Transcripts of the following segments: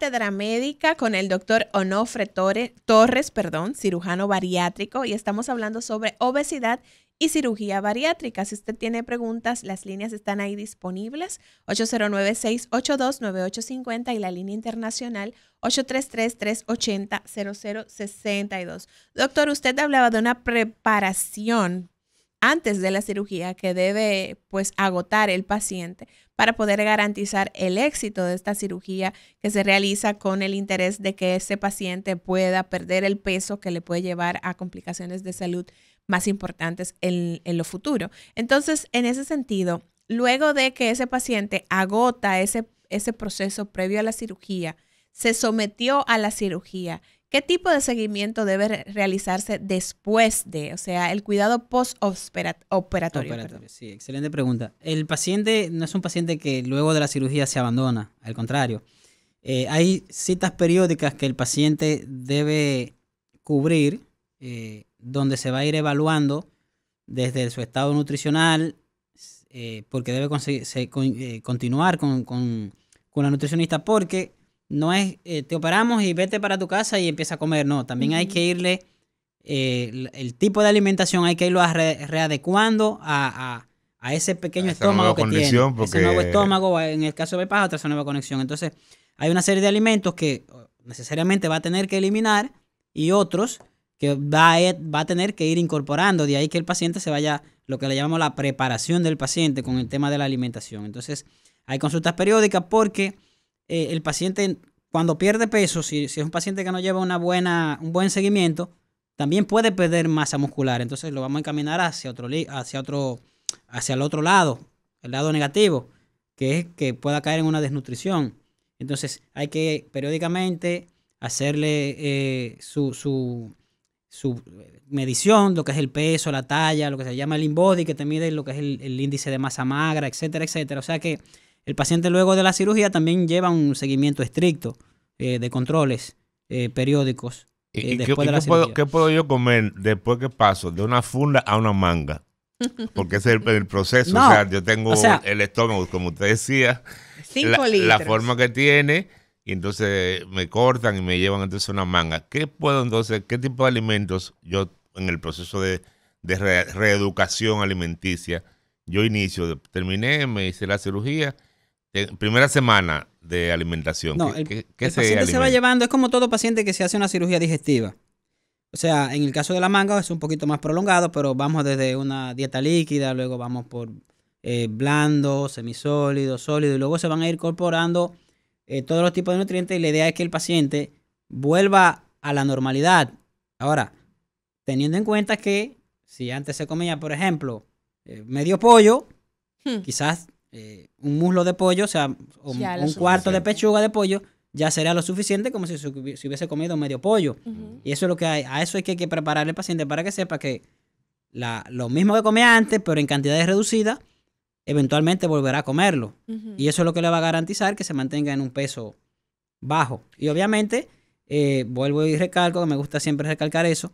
Cátedra Médica con el doctor Onofre Torres, cirujano bariátrico, y estamos hablando sobre obesidad y cirugía bariátrica. Si usted tiene preguntas, las líneas están ahí disponibles, 809-682-9850 y la línea internacional 833-380-0062. Doctor, usted hablaba de una preparación antes de la cirugía que debe pues agotar el paciente para poder garantizar el éxito de esta cirugía que se realiza con el interés de que ese paciente pueda perder el peso que le puede llevar a complicaciones de salud más importantes en lo futuro. Entonces, en ese sentido, luego de que ese paciente agota ese proceso previo a la cirugía, se sometió a la cirugía, ¿qué tipo de seguimiento debe realizarse después de, o sea, el cuidado postoperatorio? Sí, excelente pregunta. El paciente no es un paciente que luego de la cirugía se abandona, al contrario. Hay citas periódicas que el paciente debe cubrir, donde se va a ir evaluando desde su estado nutricional, porque debe continuar con la nutricionista, porque no es te operamos y vete para tu casa y empieza a comer. No, también hay que irle, el tipo de alimentación hay que irlo readecuando a ese pequeño estómago que tiene. Porque ese nuevo estómago, en el caso de bypass, otra nueva conexión. Entonces, hay una serie de alimentos que necesariamente va a tener que eliminar y otros que va a tener que ir incorporando. De ahí que el paciente se vaya, lo que le llamamos la preparación del paciente con el tema de la alimentación. Entonces, hay consultas periódicas porque el paciente, cuando pierde peso, si es un paciente que no lleva un buen seguimiento, también puede perder masa muscular. Entonces lo vamos a encaminar hacia el otro lado, el lado negativo, que es que pueda caer en una desnutrición. Entonces hay que periódicamente hacerle su medición, lo que es el peso, la talla, lo que se llama el InBody, que te mide lo que es el índice de masa magra, etcétera, etcétera. O sea que el paciente luego de la cirugía también lleva un seguimiento estricto de controles periódicos después de la cirugía. ¿Qué puedo yo comer después que paso de una funda a una manga? Porque ese es el proceso. No, o sea, yo tengo el estómago, como usted decía, 5 litros. La forma que tiene, y entonces me cortan y me llevan entonces una manga. ¿Qué tipo de alimentos yo en el proceso de reeducación alimenticia yo terminé, me hice la cirugía? Primera semana de alimentación. No, el paciente se va llevando, es como todo paciente que se hace una cirugía digestiva. O sea, en el caso de la manga es un poquito más prolongado, pero vamos desde una dieta líquida, luego vamos por blando, semisólido, sólido, y luego se van a ir incorporando todos los tipos de nutrientes, y la idea es que el paciente vuelva a la normalidad. Ahora, teniendo en cuenta que si antes se comía, por ejemplo, medio pollo, quizás un muslo de pollo, o sea, un cuarto de pechuga de pollo, ya sería lo suficiente como si hubiese comido medio pollo. Y eso es lo que hay. A eso hay que prepararle al paciente para que sepa que lo mismo que comía antes, pero en cantidades reducidas, eventualmente volverá a comerlo. Y eso es lo que le va a garantizar que se mantenga en un peso bajo. Y obviamente, vuelvo y recalco, que me gusta siempre recalcar eso,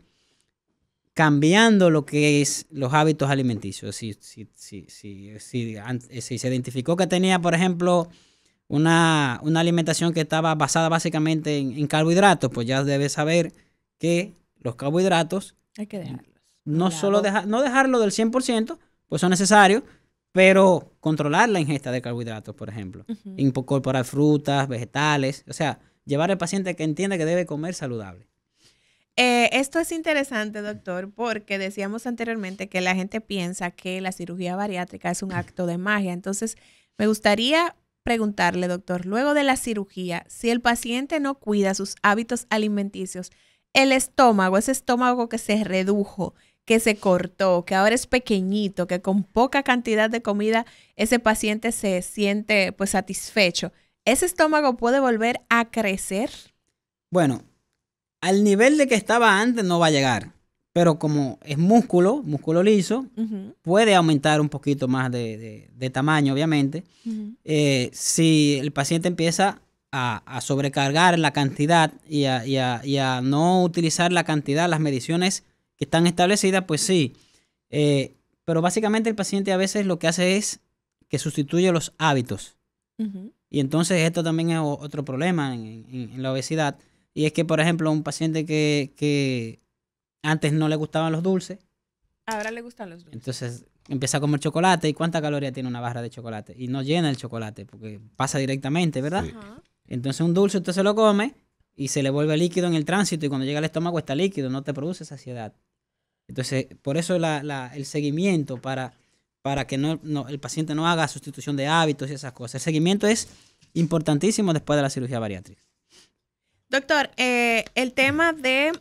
cambiando lo que es los hábitos alimenticios. Si se identificó que tenía, por ejemplo, una alimentación que estaba basada básicamente en carbohidratos, pues ya debe saber que los carbohidratos hay que dejarlos. No dejarlo del 100%, pues son necesarios, pero controlar la ingesta de carbohidratos, por ejemplo. Incorporar frutas, vegetales, o sea, llevar al paciente a que entienda que debe comer saludable. Esto es interesante, doctor, porque decíamos anteriormente que la gente piensa que la cirugía bariátrica es un acto de magia. Entonces, me gustaría preguntarle, doctor, luego de la cirugía, si el paciente no cuida sus hábitos alimenticios, el estómago, ese estómago que se redujo, que se cortó, que ahora es pequeñito, que con poca cantidad de comida ese paciente se siente pues satisfecho, ¿ese estómago puede volver a crecer? Bueno, al nivel de que estaba antes no va a llegar, pero como es músculo liso, puede aumentar un poquito más de tamaño, obviamente. Si el paciente empieza a sobrecargar la cantidad y a no utilizar la cantidad, las mediciones que están establecidas, pues sí. Pero básicamente el paciente a veces lo que hace es que sustituye los hábitos. Y entonces esto también es otro problema en la obesidad. Y es que, por ejemplo, un paciente que antes no le gustaban los dulces, Ahora le gustan los dulces. entonces empieza a comer chocolate. ¿Y cuánta caloría tiene una barra de chocolate? Y no llena el chocolate porque pasa directamente, ¿verdad? Sí. Ajá. Entonces un dulce usted se lo come y se le vuelve líquido en el tránsito y cuando llega al estómago está líquido, no te produce saciedad. Entonces, por eso el seguimiento para que el paciente no haga sustitución de hábitos y esas cosas. El seguimiento es importantísimo después de la cirugía bariátrica. Doctor, el tema de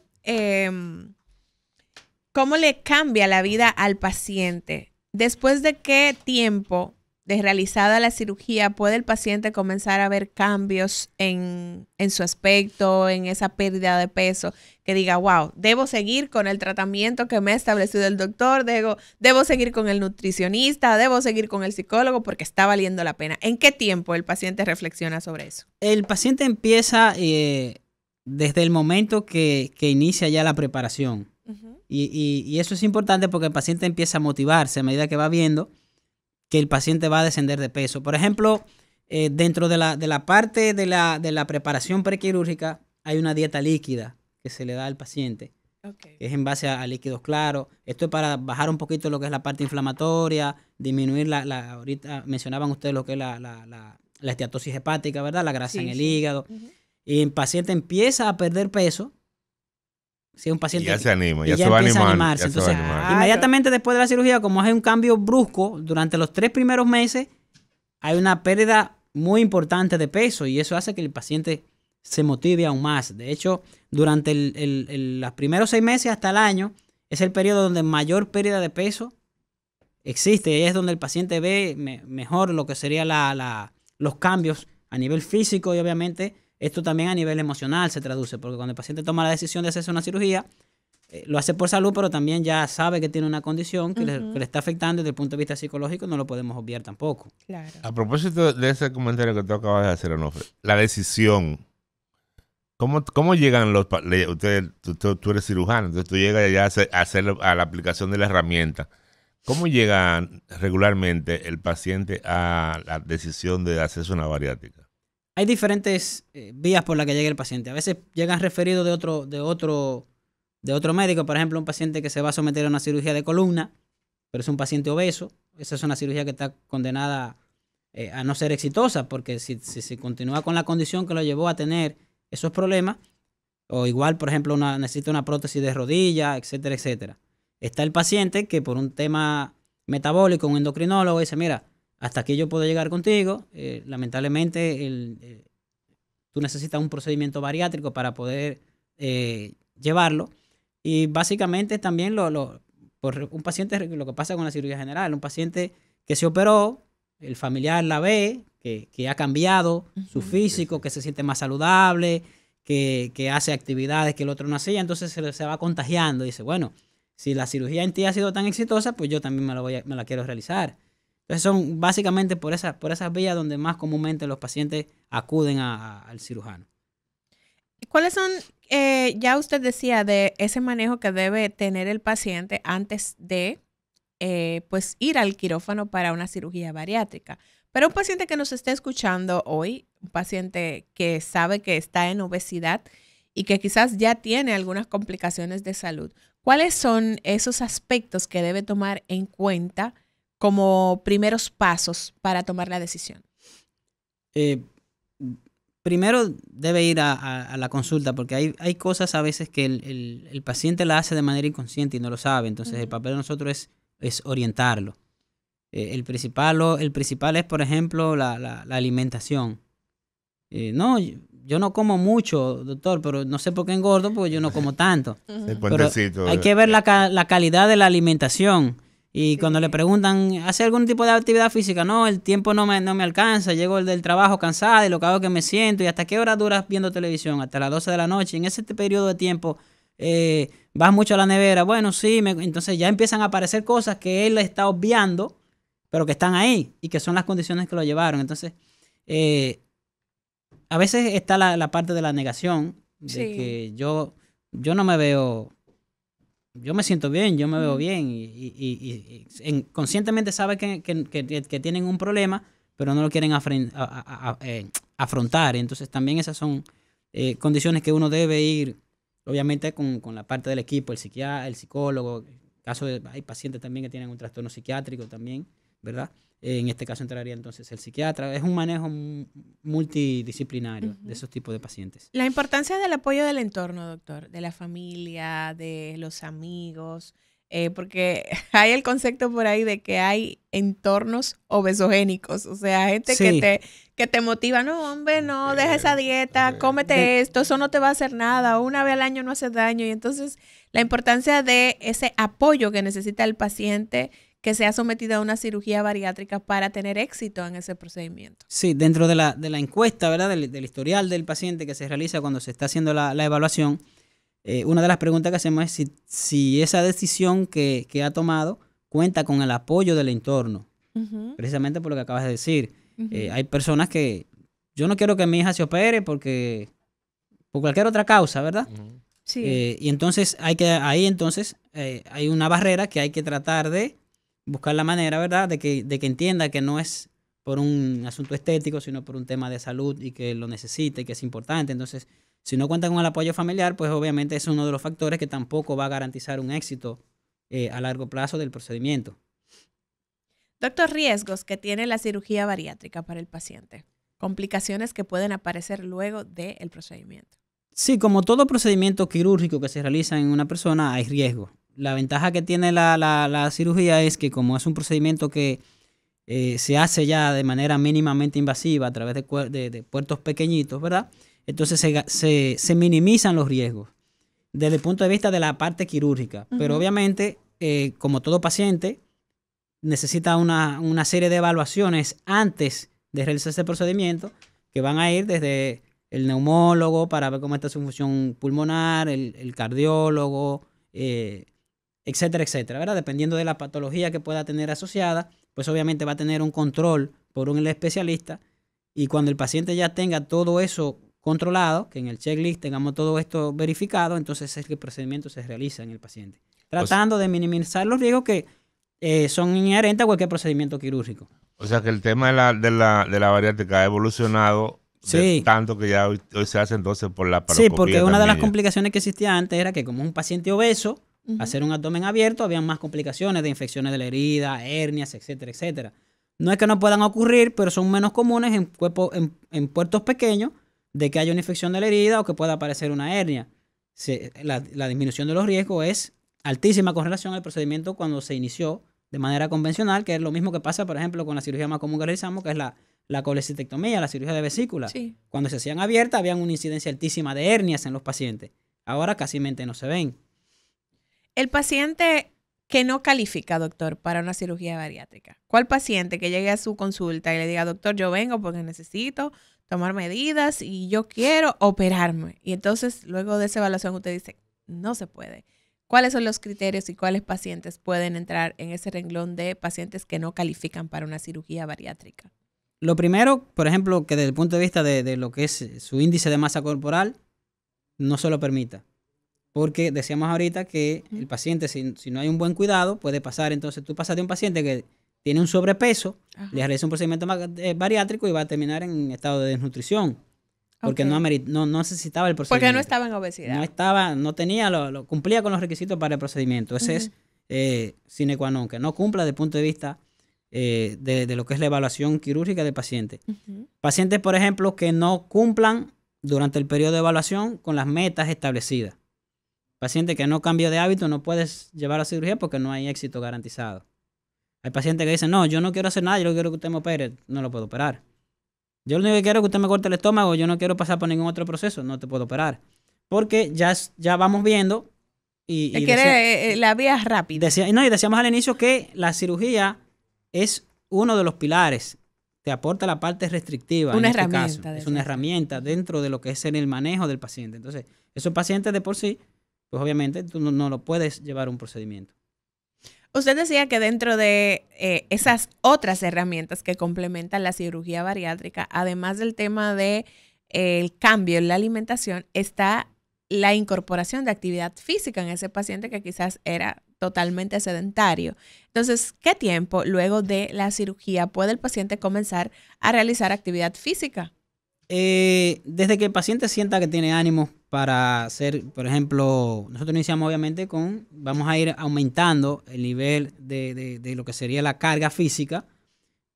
cómo le cambia la vida al paciente. ¿Después de qué tiempo de realizada la cirugía puede el paciente comenzar a ver cambios en su aspecto, en esa pérdida de peso? Que diga, wow, debo seguir con el tratamiento que me ha establecido el doctor, debo seguir con el nutricionista, debo seguir con el psicólogo porque está valiendo la pena. ¿En qué tiempo el paciente reflexiona sobre eso? El paciente empieza desde el momento que inicia ya la preparación. Uh-huh. Y eso es importante porque el paciente empieza a motivarse a medida que va viendo que el paciente va a descender de peso. Por ejemplo, dentro de la parte de la preparación prequirúrgica hay una dieta líquida que se le da al paciente, Okay. que es en base a líquidos claros. Esto es para bajar un poquito lo que es la parte inflamatoria, disminuir ahorita mencionaban ustedes lo que es la esteatosis hepática, ¿verdad? La grasa en el hígado. Uh-huh. Y el paciente empieza a perder peso. Si es un paciente Y ya se anima, y ya se va a empieza a animar. animarse. Ya se va a Entonces, animar. inmediatamente después de la cirugía, como es un cambio brusco, durante los 3 primeros meses hay una pérdida muy importante de peso y eso hace que el paciente se motive aún más. De hecho, durante los primeros 6 meses hasta el año es el periodo donde mayor pérdida de peso existe. Y es donde el paciente ve mejor lo que serían los cambios a nivel físico y obviamente esto también a nivel emocional se traduce, porque cuando el paciente toma la decisión de hacerse una cirugía, lo hace por salud, pero también ya sabe que tiene una condición que, que le está afectando desde el punto de vista psicológico, no lo podemos obviar tampoco. Claro. A propósito de ese comentario que tú acabas de hacer, Onofre, la decisión, ¿cómo llegan tú eres cirujano, entonces tú llegas ya a hacer a la aplicación de la herramienta? ¿Cómo llega regularmente el paciente a la decisión de hacerse una bariátrica? Hay diferentes vías por las que llega el paciente. A veces llegan referidos de otro médico. Por ejemplo, un paciente que se va a someter a una cirugía de columna, pero es un paciente obeso. Esa es una cirugía que está condenada a no ser exitosa, porque si continúa con la condición que lo llevó a tener esos problemas, o igual, por ejemplo, necesita una prótesis de rodilla, etcétera, etcétera. Está el paciente que por un tema metabólico, un endocrinólogo dice, mira, hasta aquí yo puedo llegar contigo. Lamentablemente, tú necesitas un procedimiento bariátrico para poder llevarlo. Y básicamente también por un paciente, lo que pasa con la cirugía general, un paciente que se operó, el familiar la ve, que ha cambiado su físico, que se siente más saludable, que hace actividades que el otro no hacía, entonces se va contagiando. Y dice, bueno, si la cirugía en ti ha sido tan exitosa, pues yo también me la quiero realizar. Entonces son básicamente por esas vías donde más comúnmente los pacientes acuden al cirujano. ¿Cuáles son, ya usted decía, de ese manejo que debe tener el paciente antes de pues ir al quirófano para una cirugía bariátrica? Pero un paciente que nos esté escuchando hoy, un paciente que sabe que está en obesidad y que quizás ya tiene algunas complicaciones de salud, ¿cuáles son esos aspectos que debe tomar en cuenta como primeros pasos para tomar la decisión? Primero debe ir a la consulta porque hay cosas a veces que el paciente la hace de manera inconsciente y no lo sabe. Entonces el papel de nosotros es orientarlo. El principal es, por ejemplo, la alimentación. No, yo no como mucho, doctor, pero no sé por qué engordo porque yo no como tanto. Pero hay que ver la calidad de la alimentación. Y cuando le preguntan, ¿hace algún tipo de actividad física? No, el tiempo no me alcanza, llego del trabajo cansado y lo que hago es que me siento. ¿Y hasta qué hora duras viendo televisión? Hasta las 12 de la noche. En ese periodo de tiempo vas mucho a la nevera. Bueno, sí, entonces ya empiezan a aparecer cosas que él está obviando, pero que están ahí y que son las condiciones que lo llevaron. Entonces, a veces está la parte de la negación, de que yo no me veo... Yo me siento bien, yo me veo bien y conscientemente sabe que tienen un problema, pero no lo quieren afrontar. Entonces también esas son condiciones que uno debe ir, obviamente, con la parte del equipo, el psiquiatra, el psicólogo. Hay pacientes también que tienen un trastorno psiquiátrico también, ¿verdad? En este caso entraría entonces el psiquiatra. Es un manejo multidisciplinario de esos tipos de pacientes. La importancia del apoyo del entorno, doctor, de la familia, de los amigos, porque hay el concepto por ahí de que hay entornos obesogénicos, o sea, gente Sí. que te motiva, no, hombre, no, deja esa dieta, cómete esto, eso no te va a hacer nada, una vez al año no hace daño. Y entonces la importancia de ese apoyo que necesita el paciente que sea sometido a una cirugía bariátrica para tener éxito en ese procedimiento. Sí, dentro de la encuesta, ¿verdad? Del historial del paciente que se realiza cuando se está haciendo la evaluación, una de las preguntas que hacemos es si esa decisión que ha tomado cuenta con el apoyo del entorno. Precisamente por lo que acabas de decir. Hay personas que yo no quiero que mi hija se opere por cualquier otra causa, ¿verdad? Sí. Y entonces hay una barrera que hay que tratar de buscar la manera, ¿verdad? De que entienda que no es por un asunto estético, sino por un tema de salud y que lo necesita y que es importante. Entonces, si no cuenta con el apoyo familiar, pues obviamente es uno de los factores que tampoco va a garantizar un éxito a largo plazo del procedimiento. Doctor, riesgos que tiene la cirugía bariátrica para el paciente. Complicaciones que pueden aparecer luego del procedimiento. Sí, como todo procedimiento quirúrgico que se realiza en una persona, hay riesgo. La ventaja que tiene la cirugía es que como es un procedimiento que se hace ya de manera mínimamente invasiva a través de puertos pequeñitos, ¿verdad? Entonces se minimizan los riesgos desde el punto de vista de la parte quirúrgica. Pero obviamente, como todo paciente, necesita una serie de evaluaciones antes de realizar ese procedimiento que van a ir desde el neumólogo para ver cómo está su función pulmonar, el cardiólogo, etcétera, etcétera, ¿verdad? Dependiendo de la patología que pueda tener asociada, pues obviamente va a tener un control por un especialista, y cuando el paciente ya tenga todo eso controlado, que en el checklist tengamos todo esto verificado, entonces es que el procedimiento se realiza en el paciente, tratando de minimizar los riesgos que son inherentes a cualquier procedimiento quirúrgico. O sea que el tema de la bariátrica ha evolucionado tanto que ya hoy se hace entonces por la paroscopía. Sí, porque una de las ya. complicaciones que existía antes era que como un paciente obeso, hacer un abdomen abierto, había más complicaciones de infecciones de la herida, hernias, etcétera, etcétera. No es que no puedan ocurrir, pero son menos comunes en puertos pequeños de que haya una infección de la herida o que pueda aparecer una hernia. La disminución de los riesgos es altísima con relación al procedimiento cuando se inició de manera convencional, que es lo mismo que pasa, por ejemplo, con la cirugía más común que realizamos, que es la colecistectomía, la cirugía de vesícula. Sí. Cuando se hacían abiertas, había una incidencia altísima de hernias en los pacientes. Ahora casi no se ven. El paciente que no califica, doctor, para una cirugía bariátrica. ¿Cuál paciente que llegue a su consulta y le diga, doctor, yo vengo porque necesito tomar medidas y yo quiero operarme? Y entonces, luego de esa evaluación, usted dice, no se puede. ¿Cuáles son los criterios y cuáles pacientes pueden entrar en ese renglón de pacientes que no califican para una cirugía bariátrica? Lo primero, por ejemplo, que desde el punto de vista de lo que es su índice de masa corporal, no se lo permita. Porque decíamos ahorita que el paciente, si no hay un buen cuidado, puede pasar. Entonces, tú pasas de un paciente que tiene un sobrepeso, le realiza un procedimiento bariátrico y va a terminar en estado de desnutrición. Porque no necesitaba el procedimiento. Porque no estaba en obesidad. Cumplía con los requisitos para el procedimiento. Ese es sine qua non, que no cumpla desde el punto de vista de lo que es la evaluación quirúrgica del paciente. Pacientes, por ejemplo, que no cumplan durante el periodo de evaluación con las metas establecidas. Paciente que no cambie de hábito, no puedes llevar a cirugía porque no hay éxito garantizado. Hay pacientes que dicen, no, yo no quiero hacer nada, yo quiero que usted me opere, no lo puedo operar. Yo lo único que quiero es que usted me corte el estómago, yo no quiero pasar por ningún otro proceso, no te puedo operar. Porque ya vamos viendo y quiere la vía rápida. Y decíamos al inicio que la cirugía es uno de los pilares, te aporta la parte restrictiva. Una en herramienta. este caso. Es una herramienta dentro de lo que es el manejo del paciente. Entonces, esos pacientes de por sí, pues obviamente tú no lo puedes llevar a un procedimiento. Usted decía que dentro de esas otras herramientas que complementan la cirugía bariátrica, además del tema de el cambio en la alimentación, está la incorporación de actividad física en ese paciente que quizás era totalmente sedentario. Entonces, ¿qué tiempo luego de la cirugía puede el paciente comenzar a realizar actividad física? Desde que el paciente sienta que tiene ánimo para hacer, por ejemplo, nosotros iniciamos obviamente vamos a ir aumentando el nivel de lo que sería la carga física,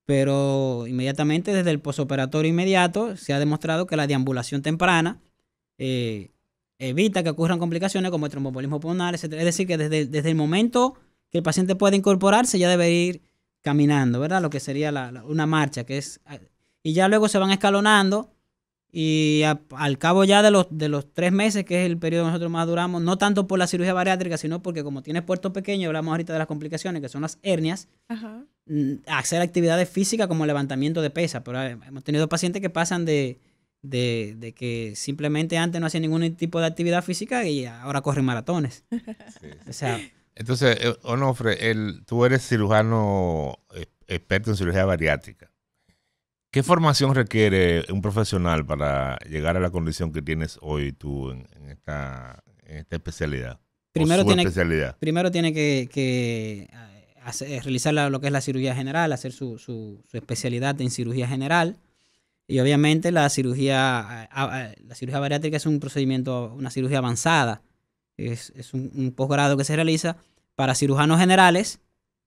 pero inmediatamente desde el posoperatorio inmediato se ha demostrado que la deambulación temprana evita que ocurran complicaciones como el tromboembolismo pulmonar, etc. Es decir, que desde el momento que el paciente puede incorporarse ya debe ir caminando, ¿verdad? Lo que sería una marcha, y ya luego se van escalonando. Y al cabo ya de los 3 meses, que es el periodo que nosotros más duramos, no tanto por la cirugía bariátrica, sino porque como tiene puerto pequeño, hablamos ahorita de las complicaciones, que son las hernias, hacer actividades físicas como levantamiento de pesas. Pero hemos tenido pacientes que pasan de que simplemente antes no hacían ningún tipo de actividad física y ahora corren maratones. Sí. O sea, entonces, Onofre, tú eres cirujano experto en cirugía bariátrica. ¿Qué formación requiere un profesional para llegar a la condición que tienes hoy tú en esta especialidad? Primero Especialidad. tiene que realizar lo que es la cirugía general, hacer su especialidad en cirugía general. Y obviamente la cirugía bariátrica es un procedimiento, una cirugía avanzada. Es un posgrado que se realiza para cirujanos generales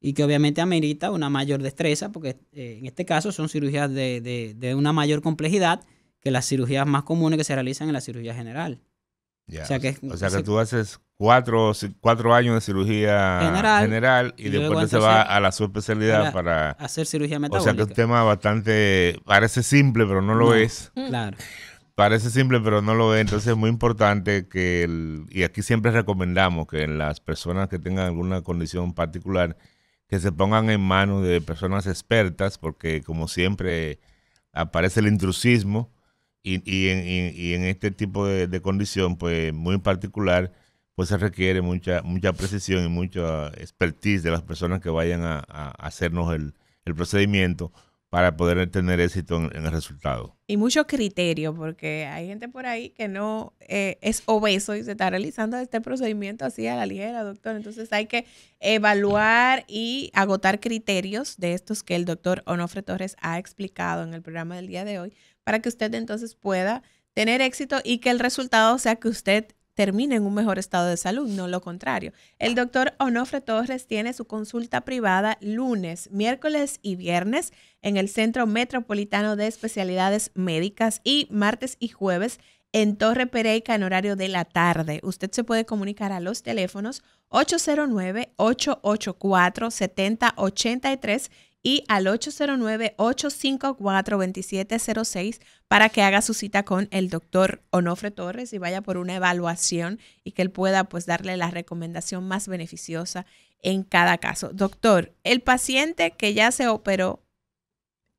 y que obviamente amerita una mayor destreza, porque en este caso son cirugías de una mayor complejidad que las cirugías más comunes que se realizan en la cirugía general. Yeah. O sea que tú haces 4 años de cirugía general y después se va a la subespecialidad para hacer cirugía metabólica. O sea que es un tema parece simple, pero no lo es. Claro. Parece simple, pero no lo es. Entonces es muy importante y aquí siempre recomendamos que las personas que tengan alguna condición particular, que se pongan en manos de personas expertas, porque como siempre aparece el intrusismo y en este tipo de condición, pues muy particular, pues se requiere mucha precisión y mucha expertise de las personas que vayan a hacernos el procedimiento para poder tener éxito en el resultado. Y mucho criterio, porque hay gente por ahí que no es obeso y se está realizando este procedimiento así a la ligera, doctor. Entonces hay que evaluar y agotar criterios de estos que el doctor Onofre Torres ha explicado en el programa del día de hoy, para que usted entonces pueda tener éxito y que el resultado sea que usted termine en un mejor estado de salud, no lo contrario. El doctor Onofre Torres tiene su consulta privada lunes, miércoles y viernes en el Centro Metropolitano de Especialidades Médicas y martes y jueves en Torre Pereica en horario de la tarde. Usted se puede comunicar a los teléfonos 809-884-7083 y al 809-854-2706 para que haga su cita con el doctor Onofre Torres y vaya por una evaluación y que él pueda pues darle la recomendación más beneficiosa en cada caso. Doctor, el paciente que ya se operó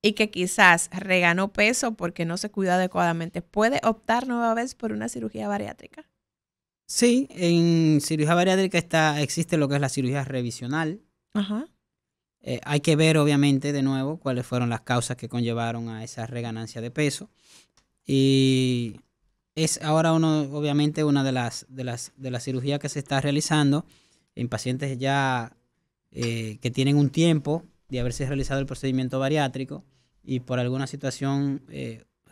y que quizás reganó peso porque no se cuidó adecuadamente, ¿puede optar nueva vez por una cirugía bariátrica? Sí, en cirugía bariátrica existe lo que es la cirugía revisional. Ajá. Hay que ver, obviamente, de nuevo, cuáles fueron las causas que conllevaron a esa reganancia de peso. Y es ahora obviamente, una de las cirugías que se está realizando en pacientes ya que tienen un tiempo de haberse realizado el procedimiento bariátrico y por alguna situación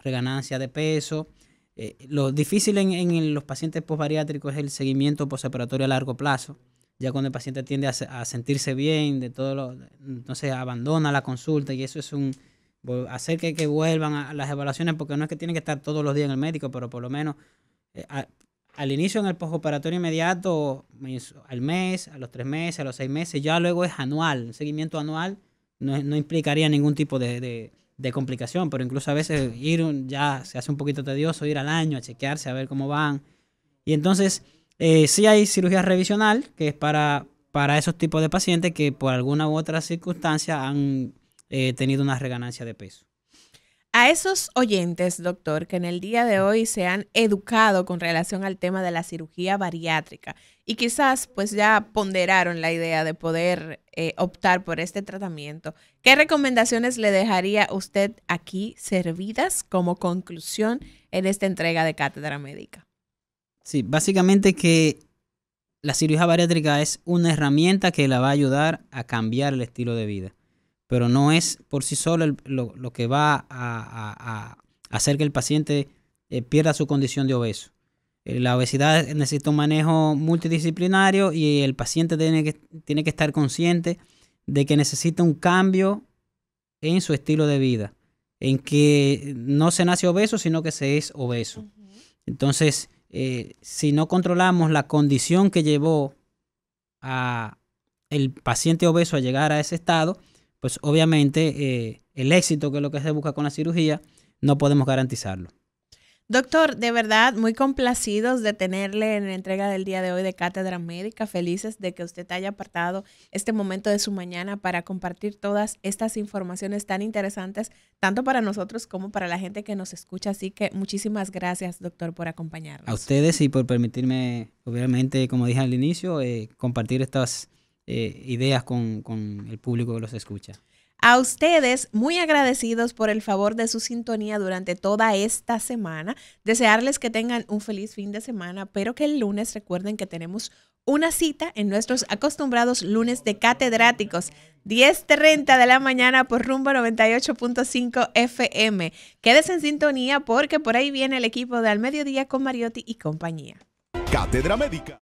reganancia de peso. Lo difícil en los pacientes postbariátricos es el seguimiento postoperatorio a largo plazo. Ya cuando el paciente tiende a sentirse bien, entonces abandona la consulta y eso es hacer que vuelvan a las evaluaciones, porque no es que tienen que estar todos los días en el médico, pero por lo menos al inicio en el postoperatorio inmediato, al mes, a los 3 meses, a los 6 meses, ya luego es anual. El seguimiento anual no implicaría ningún tipo de complicación, pero incluso a veces ya se hace un poquito tedioso ir al año a chequearse, a ver cómo van. Y entonces sí hay cirugía revisional, que es para esos tipos de pacientes que por alguna u otra circunstancia han tenido una reganancia de peso. A esos oyentes, doctor, que en el día de hoy se han educado con relación al tema de la cirugía bariátrica y quizás pues ya ponderaron la idea de poder optar por este tratamiento, ¿qué recomendaciones le dejaría usted aquí servidas como conclusión en esta entrega de Cátedra Médica? Sí, básicamente que la cirugía bariátrica es una herramienta que la va a ayudar a cambiar el estilo de vida, pero no es por sí solo lo que va a hacer que el paciente pierda su condición de obeso. La obesidad necesita un manejo multidisciplinario y el paciente tiene que estar consciente de que necesita un cambio en su estilo de vida, en que no se nace obeso, sino que se es obeso. Entonces, si no controlamos la condición que llevó a el paciente obeso a llegar a ese estado, pues obviamente el éxito, que es lo que se busca con la cirugía, no podemos garantizarlo. Doctor, de verdad, muy complacidos de tenerle en la entrega del día de hoy de Cátedra Médica, felices de que usted haya apartado este momento de su mañana para compartir todas estas informaciones tan interesantes, tanto para nosotros como para la gente que nos escucha. Así que muchísimas gracias, doctor, por acompañarnos. A ustedes y por permitirme, obviamente, como dije al inicio, compartir estas ideas con el público que los escucha. A ustedes, muy agradecidos por el favor de su sintonía durante toda esta semana. Desearles que tengan un feliz fin de semana, pero que el lunes recuerden que tenemos una cita en nuestros acostumbrados lunes de catedráticos, 10:30 de la mañana por Rumbo 98.5 FM. Quédese en sintonía porque por ahí viene el equipo de Al Mediodía con Mariotti y compañía. Cátedra Médica.